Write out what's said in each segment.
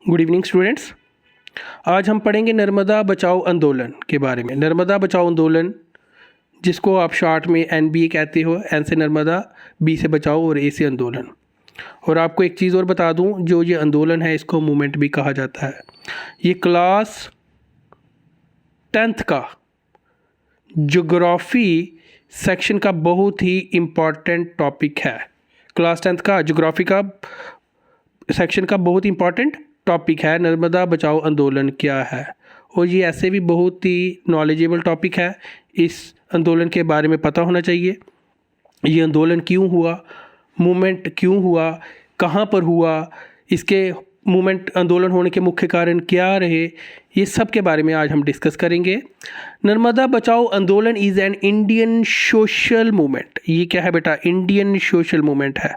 Good evening students. आज हम पढ़ेंगे नर्मदा बचाओ आंदोलन के बारे में। नर्मदा बचाओ आंदोलन, जिसको आप शॉर्ट में NBA कहते हो, एन से नर्मदा, बी से बचाओ और ए से आंदोलन। और आपको एक चीज़ और बता दूं, जो ये आंदोलन है इसको मूवमेंट भी कहा जाता है। ये क्लास 10th का ज्योग्राफी सेक्शन का बहुत ही इम्पॉर्टेंट टॉपिक है। क्लास 10th का ज्योग्राफी का सेक्शन का बहुत इंपॉर्टेंट टॉपिक है। नर्मदा बचाओ आंदोलन क्या है, और ये ऐसे भी बहुत ही नॉलेजेबल टॉपिक है। इस आंदोलन के बारे में पता होना चाहिए। ये आंदोलन क्यों हुआ, मूवमेंट क्यों हुआ, कहाँ पर हुआ, इसके मूवमेंट आंदोलन होने के मुख्य कारण क्या रहे, ये सब के बारे में आज हम डिस्कस करेंगे। नर्मदा बचाओ आंदोलन is an Indian social movement. ये क्या है बेटा? इंडियन सोशल मूवमेंट है।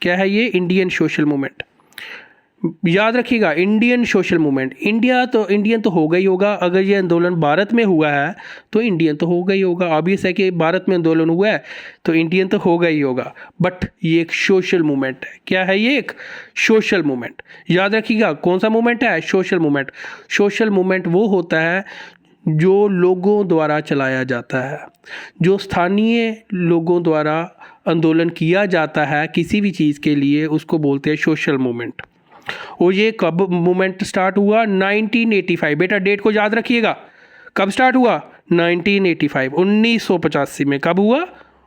क्या है ये? Indian social movement. याद रखिएगा, इंडियन सोशल मूवमेंट। इंडियन तो होगा ही होगा। अगर ये आंदोलन भारत में हुआ है तो इंडियन तो होगा ही होगा। ऑब्वियस है कि भारत में आंदोलन हुआ है तो इंडियन तो होगा ही होगा। बट ये एक सोशल मूवमेंट है। क्या है ये? एक सोशल मूवमेंट। याद रखिएगा, कौन सा मूवमेंट है? Social movement. सोशल मूवमेंट वो होता है जो लोगों द्वारा चलाया जाता है, जो स्थानीय लोगों द्वारा आंदोलन किया जाता है किसी भी चीज़ के लिए, उसको बोलते हैं सोशल मूवमेंट। और ये कब मूवमेंट स्टार्ट हुआ? 1985। बेटा डेट को याद रखिएगा, कब स्टार्ट हुआ? 1985, 1985 में। कब हुआ?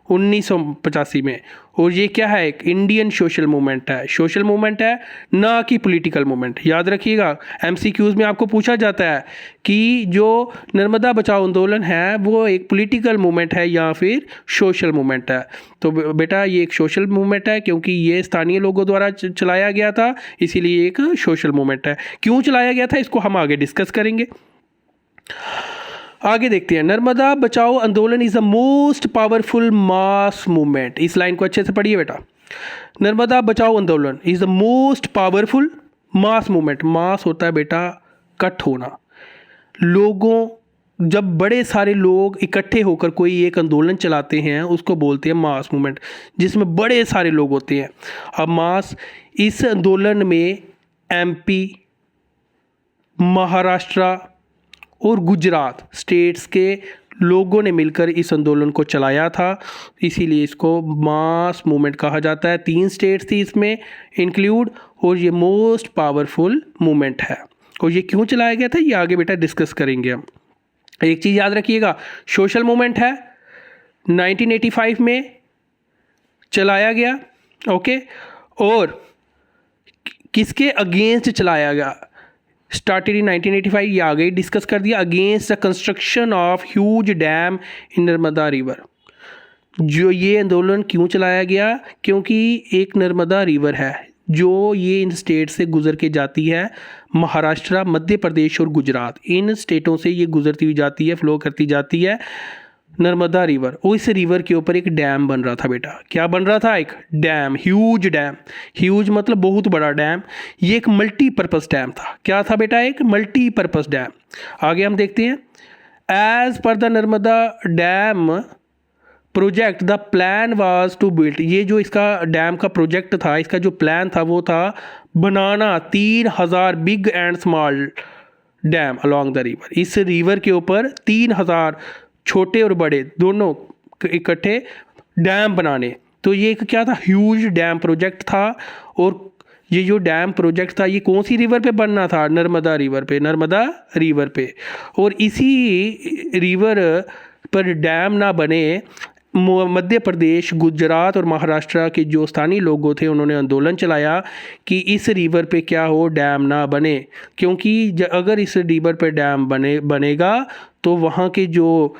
1985 में। और ये क्या है? एक इंडियन सोशल मूवमेंट है। सोशल मूवमेंट है, ना कि पॉलिटिकल मूवमेंट। याद रखिएगा, MCQs में आपको पूछा जाता है कि जो नर्मदा बचाओ आंदोलन है वो एक पॉलिटिकल मूवमेंट है या फिर सोशल मूवमेंट है। तो बेटा ये एक सोशल मूवमेंट है, क्योंकि ये स्थानीय लोगों द्वारा चलाया गया था, इसीलिए एक सोशल मूवमेंट है। क्यों चलाया गया था इसको हम आगे डिस्कस करेंगे। आगे देखते हैं। Narmada Bachao Andolan is the most powerful mass movement. इस लाइन को अच्छे से पढ़िए बेटा। Narmada Bachao Andolan is the most powerful mass movement. Mass होता है बेटा इकट्ठ होना। लोगों, जब बड़े सारे लोग इकट्ठे होकर कोई एक आंदोलन चलाते हैं उसको बोलते हैं मास मूवमेंट, जिसमें बड़े सारे लोग होते हैं। अब मास, इस आंदोलन में MP, महाराष्ट्र और गुजरात स्टेट्स के लोगों ने मिलकर इस आंदोलन को चलाया था, इसीलिए इसको मास मूवमेंट कहा जाता है। 3 स्टेट्स थी इसमें इंक्लूड, और ये मोस्ट पावरफुल मूवमेंट है। और ये क्यों चलाया गया था ये आगे बेटा डिस्कस करेंगे हम। एक चीज़ याद रखिएगा, सोशल मूवमेंट है, 1985 में चलाया गया। ओके, और किसके अगेंस्ट चलाया गया? स्टार्टेड इन 1985, ये आगे डिस्कस कर दिया। Against the construction of huge dam in Narmada river. जो ये आंदोलन क्यों चलाया गया? क्योंकि एक नर्मदा रिवर है जो ये इन स्टेट से गुजर के जाती है। महाराष्ट्र, मध्य प्रदेश और गुजरात, इन स्टेटों से ये गुजरती हुई जाती है, फ्लो करती जाती है नर्मदा रिवर। और इस रिवर के ऊपर एक डैम बन रहा था बेटा। क्या बन रहा था? एक डैम, ह्यूज डैम। ह्यूज मतलब बहुत बड़ा डैम। ये एक मल्टीपर्पज़ डैम था। क्या था बेटा? एक मल्टीपर्पज़ डैम। आगे हम देखते हैं। As per the Narmada dam project the plan was to build. ये जो इसका डैम का प्रोजेक्ट था, इसका जो प्लान था वो था बनाना 3000 big and small dam along the river. इस रिवर के ऊपर 3000 छोटे और बड़े दोनों इकट्ठे डैम बनाने। तो ये एक क्या था? ह्यूज डैम प्रोजेक्ट था। और ये जो डैम प्रोजेक्ट था ये कौन सी रिवर पे बनना था? नर्मदा रिवर पे। नर्मदा रिवर पे। और इसी रिवर पर डैम ना बने, मध्य प्रदेश, गुजरात और महाराष्ट्र के जो स्थानीय लोग थे उन्होंने आंदोलन चलाया कि इस रिवर पे क्या हो? डैम ना बने। क्योंकि अगर इस रिवर पे डैम बनेगा तो वहाँ के जो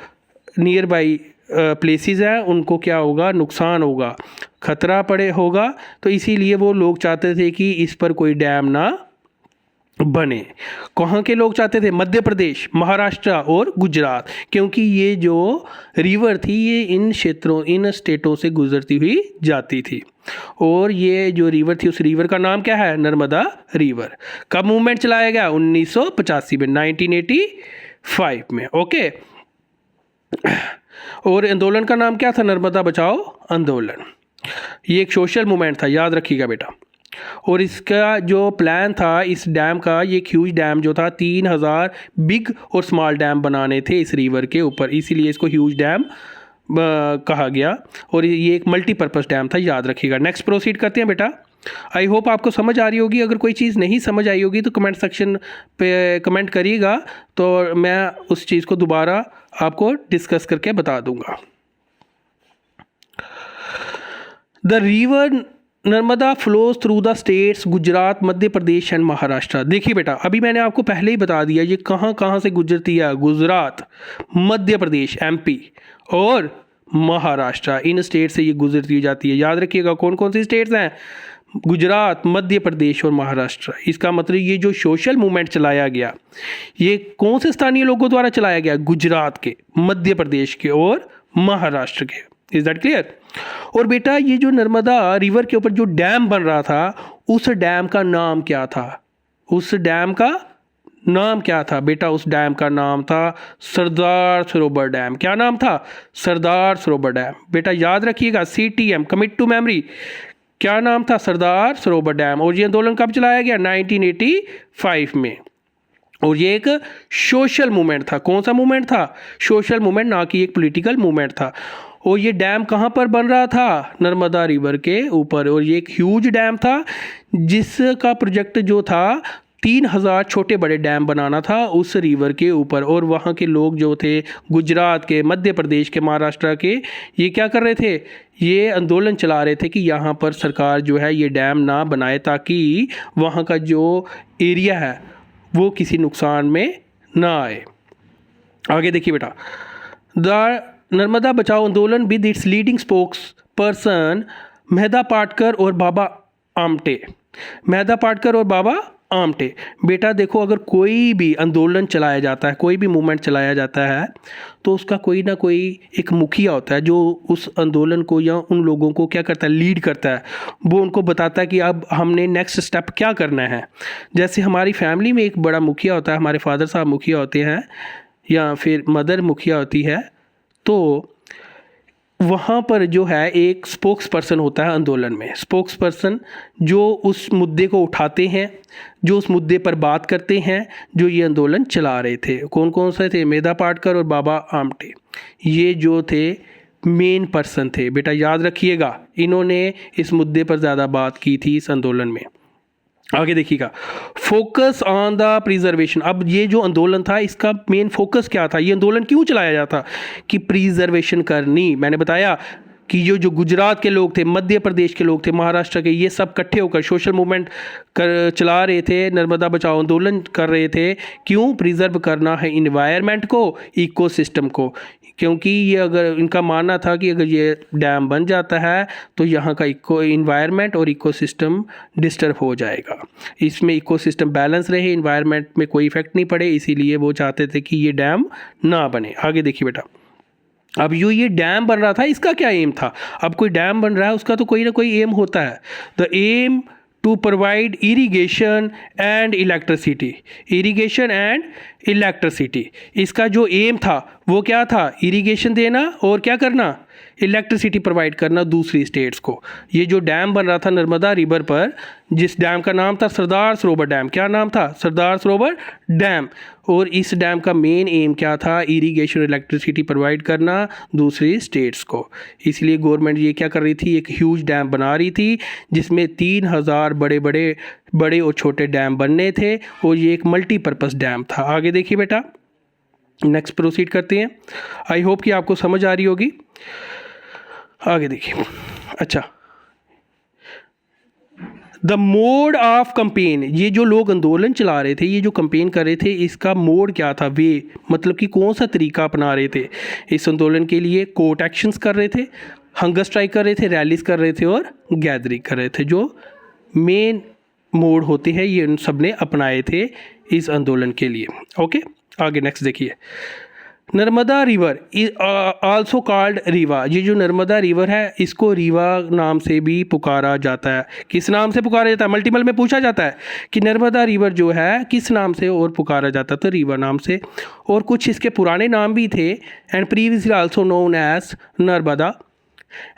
नियर बाई प्लेसेस हैं उनको क्या होगा? नुकसान होगा, खतरा होगा। तो इसीलिए वो लोग चाहते थे कि इस पर कोई डैम ना बने। कहाँ के लोग चाहते थे? मध्य प्रदेश, महाराष्ट्र और गुजरात, क्योंकि ये जो रिवर थी ये इन क्षेत्रों, इन स्टेटों से गुजरती हुई जाती थी। और ये जो रिवर थी उस रिवर का नाम क्या है? नर्मदा रिवर। कब मूवमेंट चलाया गया? 1985 में, 1985 में। ओके, और आंदोलन का नाम क्या था? नर्मदा बचाओ आंदोलन। ये एक सोशल मूवमेंट था, याद रखिएगा बेटा। और इसका जो प्लान था इस डैम का, ये ह्यूज डैम जो था 3000 बिग और स्मॉल डैम बनाने थे इस रिवर के ऊपर, इसीलिए इसको ह्यूज डैम कहा गया। और ये एक मल्टीपर्पज़ डैम था, याद रखिएगा। नेक्स्ट प्रोसीड करते हैं बेटा। आई होप आपको समझ आ रही होगी। अगर कोई चीज़ नहीं समझ आई होगी तो कमेंट सेक्शन पे कमेंट करिएगा, तो मैं उस चीज़ को दोबारा आपको डिस्कस करके बता दूंगा। The river Narmada flows through the states Gujarat, Madhya Pradesh and Maharashtra. देखिए बेटा, अभी मैंने आपको पहले ही बता दिया ये कहाँ कहाँ से गुजरती है। गुजरात, मध्य प्रदेश MP और महाराष्ट्र, इन स्टेट से ये गुजरती जाती है। याद रखिएगा कौन कौन सी स्टेट्स हैं, गुजरात, मध्य प्रदेश और महाराष्ट्र। इसका मतलब ये जो सोशल मूवमेंट चलाया गया ये कौन से स्थानीय लोगों द्वारा चलाया गया, गुजरात के, मध्य प्रदेश के और महाराष्ट्र के। Is that clear. और बेटा ये जो नर्मदा रिवर के ऊपर जो डैम बन रहा था उस डैम का नाम क्या था, उस डैम का नाम क्या था बेटा, उस डैम का नाम था सरदार सरोवर डैम। क्या नाम था, सरदार सरोवर डैम। बेटा याद रखिएगा, CTM, कमिट टू मेमोरी, क्या नाम था, सरदार सरोवर डैम। और ये आंदोलन कब चलाया गया, 1985 में। और ये एक सोशल मूवमेंट था। कौन सा मूवमेंट था, सोशल मूवमेंट, ना कि एक पॉलिटिकल मूवमेंट था। और ये डैम कहाँ पर बन रहा था, नर्मदा रिवर के ऊपर। और ये एक ह्यूज डैम था जिसका प्रोजेक्ट जो था 3000 छोटे बड़े डैम बनाना था उस रिवर के ऊपर। और वहाँ के लोग जो थे गुजरात के, मध्य प्रदेश के, महाराष्ट्र के, ये क्या कर रहे थे, ये आंदोलन चला रहे थे कि यहाँ पर सरकार जो है ये डैम ना बनाए, ताकि वहाँ का जो एरिया है वो किसी नुकसान में ना आए। आगे देखिए बेटा, the Narmada Bachao Andolan with its leading spokesperson Medha Patkar और बाबा आमटे। मेधा पाटकर और बाबा आमटे। बेटा देखो, अगर कोई भी आंदोलन चलाया जाता है, कोई भी मूवमेंट चलाया जाता है, तो उसका कोई ना कोई एक मुखिया होता है जो उस आंदोलन को या उन लोगों को क्या करता है, लीड करता है। वो उनको बताता है कि अब हमने नेक्स्ट स्टेप क्या करना है। जैसे हमारी फैमिली में एक बड़ा मुखिया होता है, हमारे फादर साहब मुखिया होते हैं या फिर मदर मुखिया होती है, तो वहाँ पर जो है एक स्पोक्स पर्सन होता है आंदोलन में। स्पोक्स पर्सन जो उस मुद्दे को उठाते हैं, जो उस मुद्दे पर बात करते हैं, जो ये आंदोलन चला रहे थे। कौन कौन से थे, मेधा पाटकर और बाबा आमटे, ये जो थे मेन पर्सन थे। बेटा याद रखिएगा, इन्होंने इस मुद्दे पर ज़्यादा बात की थी इस आंदोलन में। आगे देखिएगा, फोकस ऑन द प्रिजर्वेशन। अब ये जो आंदोलन था इसका मेन फोकस क्या था, ये आंदोलन क्यों चलाया जाता, कि प्रिजर्वेशन करनी। मैंने बताया कि जो गुजरात के लोग थे, मध्य प्रदेश के लोग थे, महाराष्ट्र के, ये सब इकट्ठे होकर सोशल मूवमेंट चला रहे थे, नर्मदा बचाओ आंदोलन कर रहे थे। क्यों, प्रिजर्व करना है इन्वायरमेंट को, इकोसिस्टम को। क्योंकि ये अगर इनका मानना था कि अगर ये डैम बन जाता है तो यहाँ का इन्वायरमेंट और इकोसिस्टम डिस्टर्ब हो जाएगा। इसमें इकोसिस्टम बैलेंस रहे, इन्वायरमेंट में कोई इफेक्ट नहीं पड़े, इसीलिए वो चाहते थे कि ये डैम ना बने। आगे देखिए बेटा, अब ये डैम बन रहा था, इसका क्या एम था। अब कोई डैम बन रहा है उसका तो कोई ना कोई एम होता है। The aim to provide irrigation and electricity. Irrigation and electricity, इसका जो एम था वो क्या था, इरिगेशन देना और क्या करना, इलेक्ट्रिसिटी प्रोवाइड करना दूसरी स्टेट्स को। ये जो डैम बन रहा था नर्मदा रिवर पर, जिस डैम का नाम था सरदार सरोवर डैम। क्या नाम था, सरदार सरोवर डैम। और इस डैम का मेन एम क्या था, इरिगेशन, इलेक्ट्रिसिटी प्रोवाइड करना दूसरी स्टेट्स को। इसलिए गवर्नमेंट ये क्या कर रही थी, एक ह्यूज डैम बना रही थी जिसमें 3000 बड़े और छोटे डैम बनने थे, और ये एक मल्टीपर्पज़ डैम था। आगे देखिए बेटा, नेक्स्ट प्रोसीड करते हैं। आई होप कि आपको समझ आ रही होगी। आगे देखिए, अच्छा, द मोड ऑफ कंपेन। ये जो लोग आंदोलन चला रहे थे, ये जो कंपेन कर रहे थे, इसका मोड क्या था, वे मतलब कि कौन सा तरीका अपना रहे थे इस आंदोलन के लिए। कोर्ट एक्शंस कर रहे थे, हंगर स्ट्राइक कर रहे थे, रैलीज कर रहे थे और गैदरिंग कर रहे थे। जो मेन मोड होते हैं ये उन सब ने अपनाए थे इस आंदोलन के लिए। ओके, आगे नेक्स्ट देखिए, Narmada river also called Rewa. ये जो नर्मदा रिवर है इसको रीवा नाम से भी पुकारा जाता है। किस नाम से पुकारा जाता है, मल्टीपल में पूछा जाता है कि नर्मदा रिवर जो है किस नाम से और पुकारा जाता, तो रीवा नाम से। और कुछ इसके पुराने नाम भी थे, and previously also known as Narmada,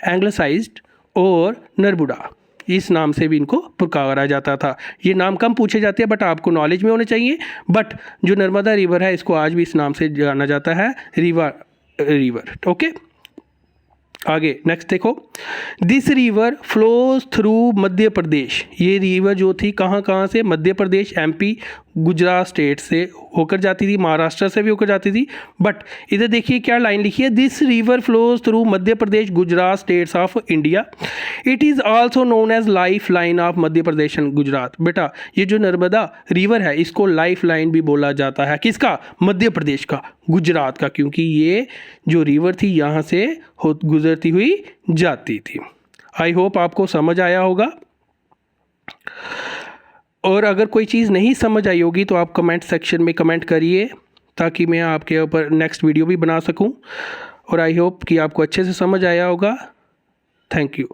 anglicised और नर्बुडा। इस नाम से भी इनको पुकारा जाता था। ये नाम कम पूछे जाते हैं बट आपको नॉलेज में होने चाहिए। बट जो नर्मदा रिवर है इसको आज भी इस नाम से जाना जाता है, रिवर। ओके, आगे नेक्स्ट देखो, this river flows through Madhya प्रदेश। ये रिवर जो थी कहाँ से, मध्य प्रदेश, एमपी, गुजरात स्टेट से होकर जाती थी, महाराष्ट्र से भी होकर जाती थी। बट इधर देखिए क्या लाइन लिखी है, this river flows through Madhya Pradesh, Gujarat states of India. It is also known as life line of Madhya Pradesh and Gujarat. बेटा ये जो नर्मदा रिवर है इसको लाइफ लाइन भी बोला जाता है, किसका, मध्य प्रदेश का, गुजरात का, क्योंकि ये जो रिवर थी यहाँ से गुजरती हुई जाती थी। आई होप आपको समझ आया होगा। और अगर कोई चीज़ नहीं समझ आई होगी तो आप कमेंट सेक्शन में कमेंट करिए ताकि मैं आपके ऊपर नेक्स्ट वीडियो भी बना सकूं। और आई होप कि आपको अच्छे से समझ आया होगा। Thank you.